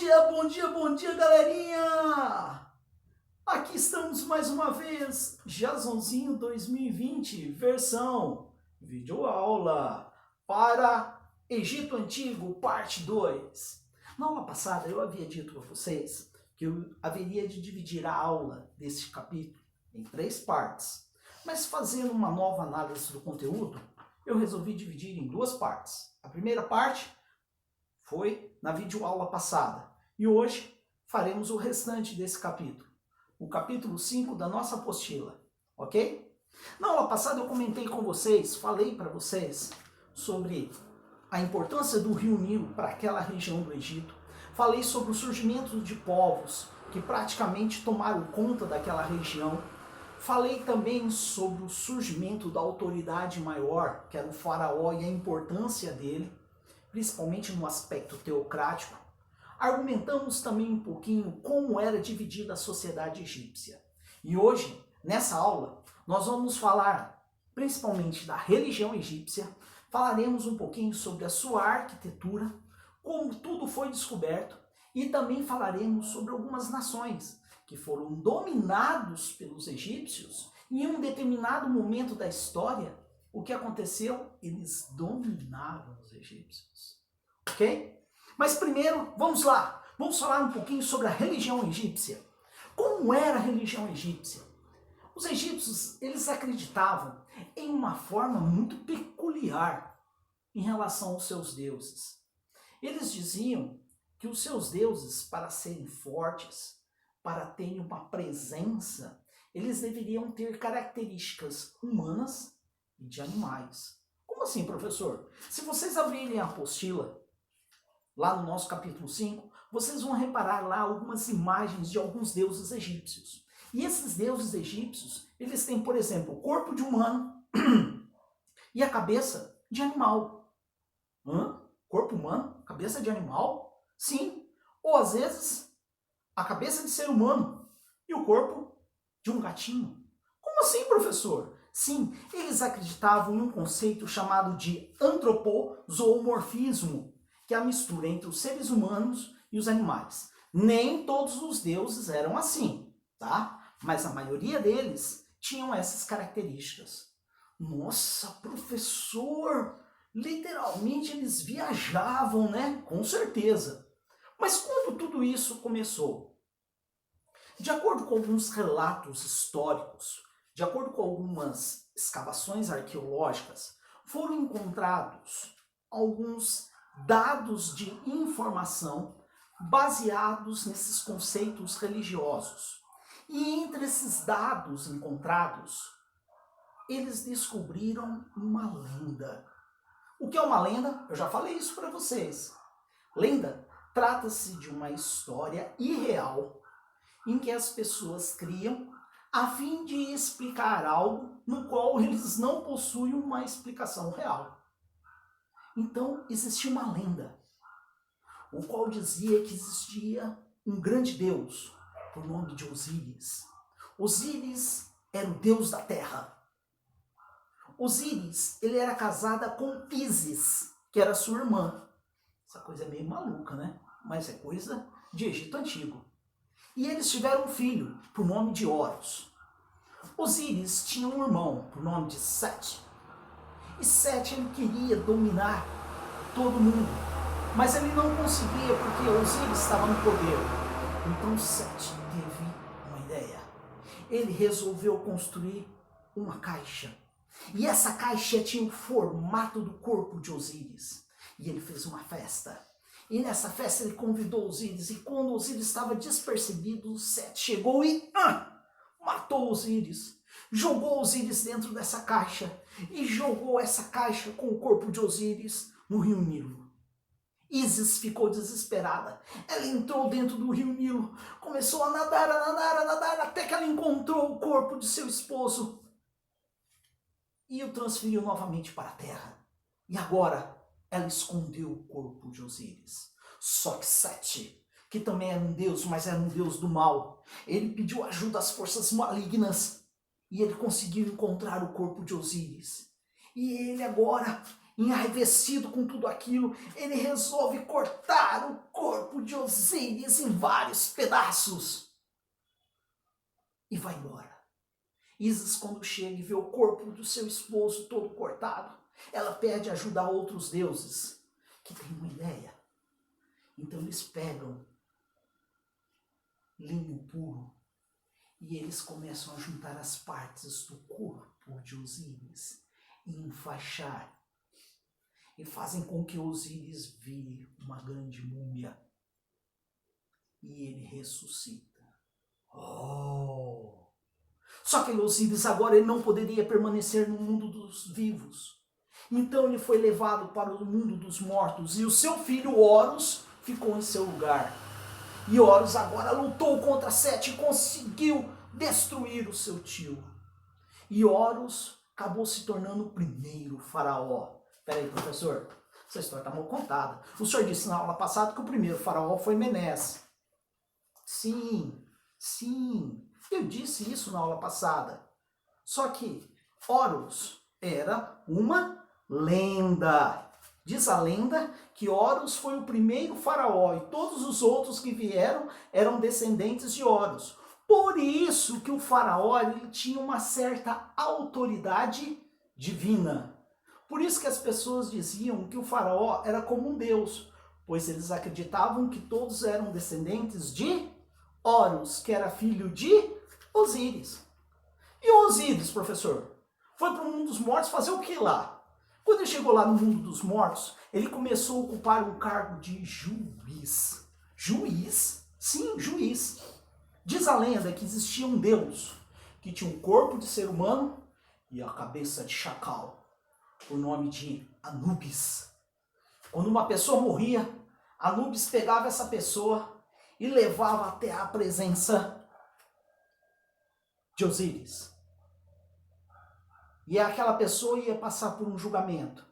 bom dia, galerinha! Aqui estamos mais uma vez, Jasonzinho 2020, versão videoaula para Egito Antigo, parte 2. Na aula passada eu havia dito para vocês que eu haveria de dividir a aula deste capítulo em 3 partes, mas fazendo uma nova análise do conteúdo, eu resolvi dividir em 2 partes. A primeira parte foi na videoaula passada. E hoje faremos o restante desse capítulo. O capítulo 5 da nossa apostila. Ok? Na aula passada eu comentei com vocês, falei para vocês sobre a importância do rio Nilo para aquela região do Egito. Falei sobre o surgimento de povos que praticamente tomaram conta daquela região. Falei também sobre o surgimento da autoridade maior, que era o faraó, e a importância dele, principalmente no aspecto teocrático. Argumentamos também um pouquinho como era dividida a sociedade egípcia. E hoje, nessa aula, nós vamos falar principalmente da religião egípcia, falaremos um pouquinho sobre a sua arquitetura, como tudo foi descoberto, e também falaremos sobre algumas nações que foram dominados pelos egípcios e em um determinado momento da história. O que aconteceu? Eles dominaram os egípcios. Ok? Mas primeiro, vamos lá. Vamos falar um pouquinho sobre a religião egípcia. Como era a religião egípcia? Os egípcios, eles acreditavam em uma forma muito peculiar em relação aos seus deuses. Eles diziam que os seus deuses, para serem fortes, para terem uma presença, eles deveriam ter características humanas e de animais. Como assim, professor? Se vocês abrirem a apostila, lá no nosso capítulo 5, vocês vão reparar lá algumas imagens de alguns deuses egípcios. E esses deuses egípcios, eles têm, por exemplo, o corpo de humano e a cabeça de animal. Corpo humano, cabeça de animal? Sim. Ou às vezes, a cabeça de ser humano e o corpo de um gatinho. Como assim, professor? Sim, eles acreditavam em um conceito chamado de antropozoomorfismo, que é a mistura entre os seres humanos e os animais. Nem todos os deuses eram assim, tá? Mas a maioria deles tinham essas características. Nossa, professor! Literalmente eles viajavam, né? Com certeza. Mas como tudo isso começou? De acordo com alguns relatos históricos, de acordo com algumas escavações arqueológicas, foram encontrados alguns dados de informação baseados nesses conceitos religiosos. E entre esses dados encontrados, eles descobriram uma lenda. O que é uma lenda? Eu já falei isso para vocês. Lenda trata-se de uma história irreal em que as pessoas criam a fim de explicar algo no qual eles não possuem uma explicação real. Então, existia uma lenda, o qual dizia que existia um grande deus, por nome de Osíris. Osíris era o deus da terra. Osíris, ele era casada com Ísis, que era sua irmã. Essa coisa é meio maluca, né? Mas é coisa de Egito Antigo. E eles tiveram um filho, por nome de Horus. Osíris tinha um irmão, por nome de Sete. E Sete, ele queria dominar todo mundo, mas ele não conseguia porque Osíris estava no poder. Então Sete teve uma ideia. Ele resolveu construir uma caixa. E essa caixa tinha o formato do corpo de Osíris. E ele fez uma festa. E nessa festa ele convidou Osíris. E quando Osíris estava despercebido, Sete chegou e matou Osíris. Jogou Osíris dentro dessa caixa. E jogou essa caixa com o corpo de Osíris no rio Nilo. Ísis ficou desesperada. Ela entrou dentro do rio Nilo. Começou a nadar, até que ela encontrou o corpo de seu esposo. E o transferiu novamente para a terra. E agora ela escondeu o corpo de Osíris. Só que Sete, que também era um deus, mas era um deus do mal, ele pediu ajuda às forças malignas e ele conseguiu encontrar o corpo de Osíris. E ele agora, Enraivecido com tudo aquilo, ele resolve cortar o corpo de Osíris em vários pedaços e vai embora. Ísis, quando chega e vê o corpo do seu esposo todo cortado, ela pede ajuda a outros deuses que têm uma ideia. Então eles pegam linho puro e eles começam a juntar as partes do corpo de Osíris e enfaixar. E fazem com que Osíris vire uma grande múmia. E ele ressuscita. Oh! Só que Osíris agora ele não poderia permanecer no mundo dos vivos. Então ele foi levado para o mundo dos mortos. E o seu filho Horus ficou em seu lugar. E Horus agora lutou contra Sete e conseguiu destruir o seu tio. E Horus acabou se tornando o primeiro faraó. Peraí, professor, essa história está mal contada. O senhor disse na aula passada que o primeiro faraó foi Menés. Sim, eu disse isso na aula passada. Só que Horus era uma lenda. Diz a lenda que Horus foi o primeiro faraó e todos os outros que vieram eram descendentes de Horus. Por isso que o faraó ele tinha uma certa autoridade divina. Por isso que as pessoas diziam que o faraó era como um deus, pois eles acreditavam que todos eram descendentes de Horus, que era filho de Osíris. E Osíris, professor, foi para o mundo dos mortos fazer o que lá? Quando ele chegou lá no mundo dos mortos, ele começou a ocupar um cargo de juiz. Juiz? Sim, juiz. Diz a lenda que existia um deus que tinha um corpo de ser humano e a cabeça de chacal. O nome de Anubis. Quando uma pessoa morria, Anubis pegava essa pessoa e levava até a presença de Osíris. E aquela pessoa ia passar por um julgamento.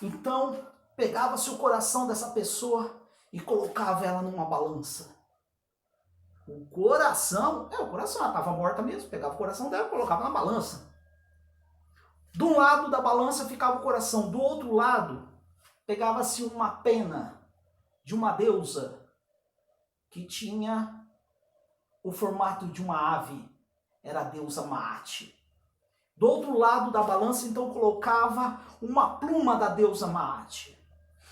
Então, pegava-se o coração dessa pessoa e colocava ela numa balança. O coração, ela estava morta mesmo, pegava o coração dela e colocava na balança. De um lado da balança ficava o coração, do outro lado pegava-se uma pena de uma deusa que tinha o formato de uma ave, era a deusa Maat. Do outro lado da balança então colocava uma pluma da deusa Maat.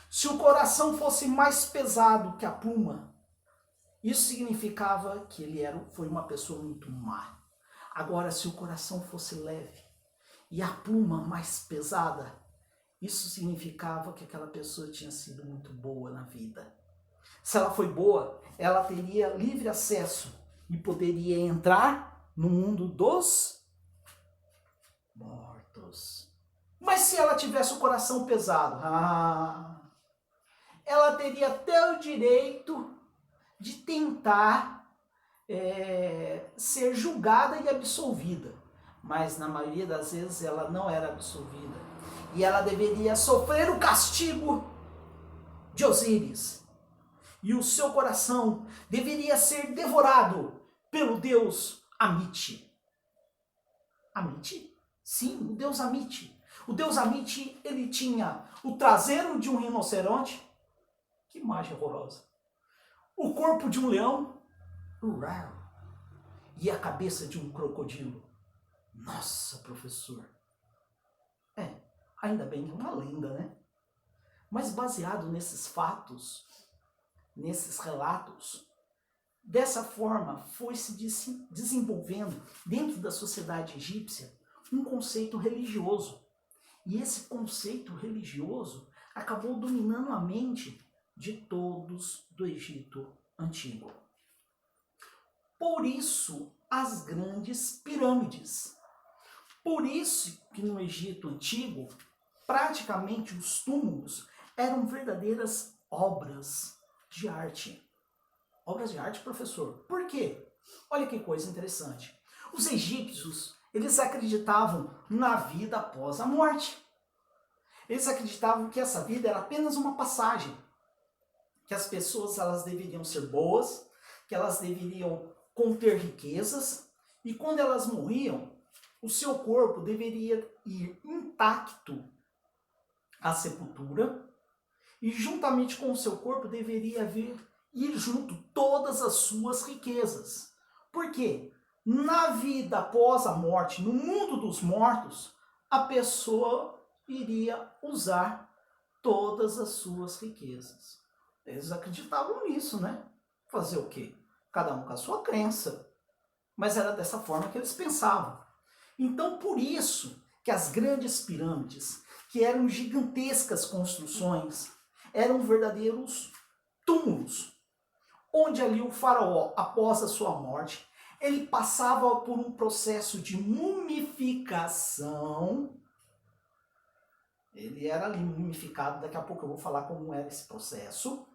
Se o coração fosse mais pesado que a pluma, isso significava que ele foi uma pessoa muito má. Agora, se o coração fosse leve, e a pluma mais pesada, isso significava que aquela pessoa tinha sido muito boa na vida. Se ela foi boa, ela teria livre acesso e poderia entrar no mundo dos mortos. Mas se ela tivesse o coração pesado, ela teria até o direito de tentar ser julgada e absolvida. Mas na maioria das vezes ela não era absolvida. E ela deveria sofrer o castigo de Osíris. E o seu coração deveria ser devorado pelo deus Amite. Amite? Sim, o deus Amite. O deus Amite, ele tinha o traseiro de um rinoceronte. Que imagem horrorosa. O corpo de um leão. E a cabeça de um crocodilo. Nossa, professor. Ainda bem que é uma lenda, né? Mas baseado nesses fatos, nesses relatos, dessa forma foi se desenvolvendo dentro da sociedade egípcia um conceito religioso. E esse conceito religioso acabou dominando a mente de todos do Egito Antigo. Por isso, as grandes pirâmides. Por isso que no Egito Antigo, praticamente os túmulos eram verdadeiras obras de arte. Obras de arte, professor. Por quê? Olha que coisa interessante. Os egípcios, eles acreditavam na vida após a morte. Eles acreditavam que essa vida era apenas uma passagem. Que as pessoas elas deveriam ser boas, que elas deveriam conter riquezas, e quando elas morriam, o seu corpo deveria ir intacto a sepultura, e juntamente com o seu corpo deveria ir junto todas as suas riquezas. Por quê? Na vida após a morte, no mundo dos mortos, a pessoa iria usar todas as suas riquezas. Eles acreditavam nisso, né? Fazer o quê? Cada um com a sua crença. Mas era dessa forma que eles pensavam. Então, por isso que as grandes pirâmides, que eram gigantescas construções, eram verdadeiros túmulos, onde ali o faraó, após a sua morte, ele passava por um processo de mumificação. Ele era ali mumificado, daqui a pouco eu vou falar como era esse processo.